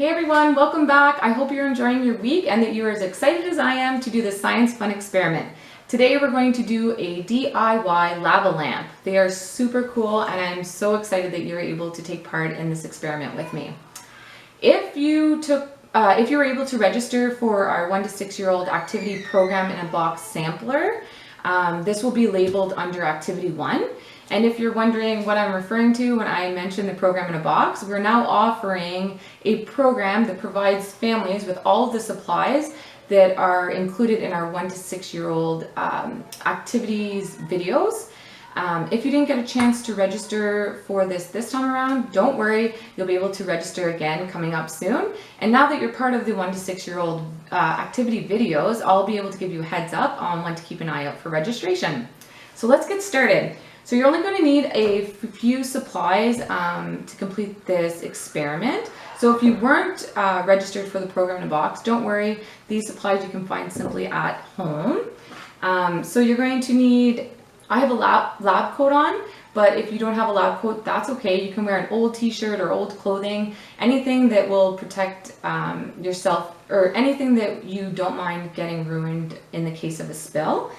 Hey everyone, welcome back. I hope you're enjoying your week and that you are as excited as I am to do the science fun experiment. Today we're going to do a DIY lava lamp. They are super cool and I'm so excited that you're able to take part in this experiment with me. If you were able to register for our 1 to 6 year old activity program in a box sampler, this will be labeled under activity 1. And if you're wondering what I'm referring to when I mention the program in a box, we're now offering a program that provides families with all of the supplies that are included in our 1 to 6 year old activities videos. If you didn't get a chance to register for this time around, don't worry, you'll be able to register again coming up soon. And now that you're part of the 1 to 6 year old activity videos, I'll be able to give you a heads up on when to keep an eye out for registration. So let's get started. So you're only going to need a few supplies to complete this experiment. So if you weren't registered for the program in a box, don't worry, these supplies you can find simply at home. So you're going to need, I have a lab coat on, but if you don't have a lab coat, that's okay. You can wear an old t-shirt or old clothing, anything that will protect yourself or anything that you don't mind getting ruined in the case of a spill.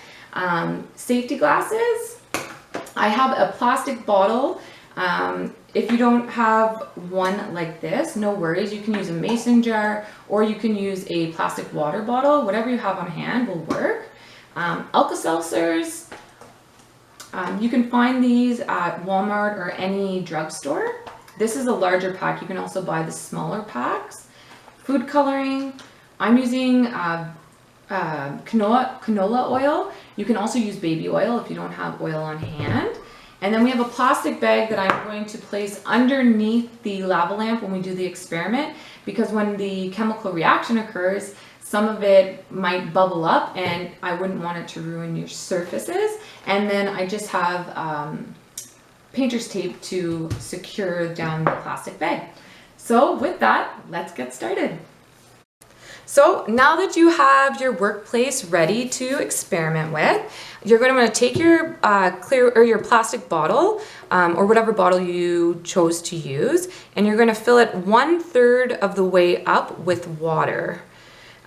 Safety glasses. I have a plastic bottle. If you don't have one like this, no worries. You can use a mason jar or you can use a plastic water bottle. Whatever you have on hand will work. Alka seltzers. You can find these at Walmart or any drugstore. This is a larger pack. You can also buy the smaller packs. Food coloring. I'm using canola oil. You can also use baby oil if you don't have oil on hand. And then we have a plastic bag that I'm going to place underneath the lava lamp when we do the experiment, because when the chemical reaction occurs, some of it might bubble up and I wouldn't want it to ruin your surfaces. And then I just have painter's tape to secure down the plastic bag. So with that, let's get started. So now that you have your workplace ready to experiment with, you're going to want to take your clear or your plastic bottle or whatever bottle you chose to use, and you're going to fill it 1/3 of the way up with water.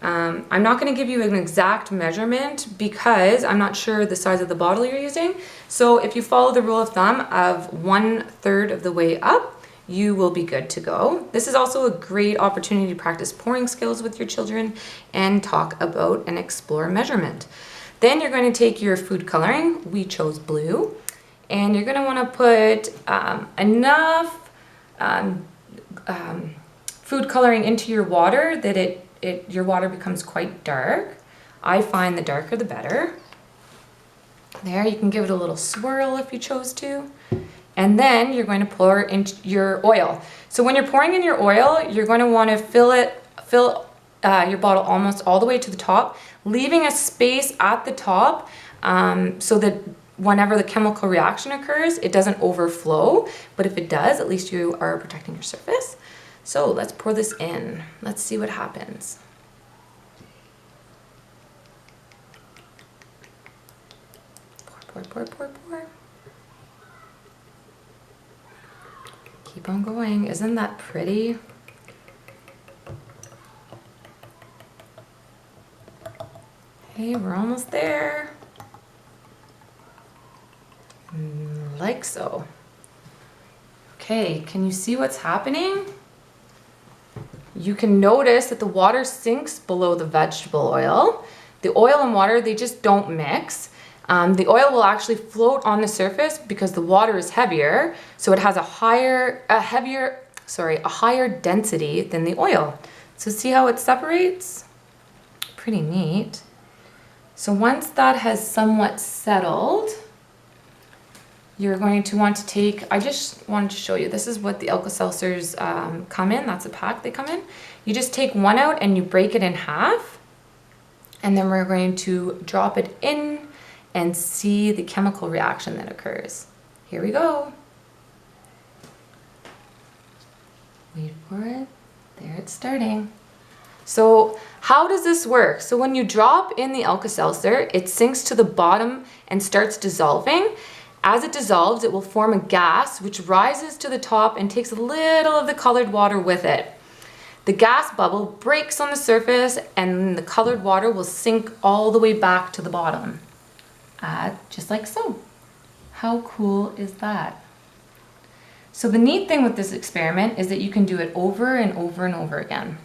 I'm not going to give you an exact measurement because I'm not sure the size of the bottle you're using. So if you follow the rule of thumb of 1/3 of the way up, you will be good to go. This is also a great opportunity to practice pouring skills with your children and talk about and explore measurement. Then you're going to take your food coloring. We chose blue. And you're going to want to put enough food coloring into your water that your water becomes quite dark. I find the darker the better. There, you can give it a little swirl if you chose to. And then you're going to pour in your oil. So when you're pouring in your oil, you're going to want to fill your bottle almost all the way to the top, leaving a space at the top so that whenever the chemical reaction occurs, it doesn't overflow. But if it does, at least you are protecting your surface. So let's pour this in. Let's see what happens. Pour, pour, pour, pour, pour. Keep on going. Isn't that pretty? Hey, we're almost there. Like so. Okay, can you see what's happening? You can notice that the water sinks below the vegetable oil. The oil and water, they just don't mix. The oil will actually float on the surface because the water is heavier, so it has a higher density than the oil. So see how it separates? Pretty neat. So once that has somewhat settled, you're going to want to take, I just wanted to show you, this is what the alka seltzers come in. That's a pack they come in. You just take one out and you break it in half, and then we're going to drop it in and see the chemical reaction that occurs. Here we go. Wait for it. There, it's starting. So how does this work? So when you drop in the alka seltzer, it sinks to the bottom and starts dissolving. As it dissolves, it will form a gas which rises to the top and takes a little of the colored water with it. The gas bubble breaks on the surface and the colored water will sink all the way back to the bottom. Just like so. How cool is that? So the neat thing with this experiment is that you can do it over and over and over again.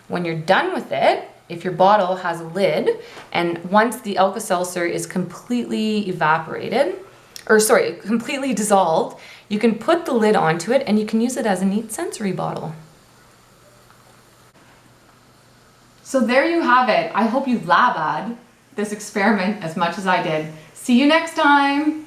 When you're done with it, if your bottle has a lid, and once the alka seltzer is completely completely dissolved, you can put the lid onto it and you can use it as a neat sensory bottle. So there you have it. I hope you lab-ad this experiment as much as I did. See you next time.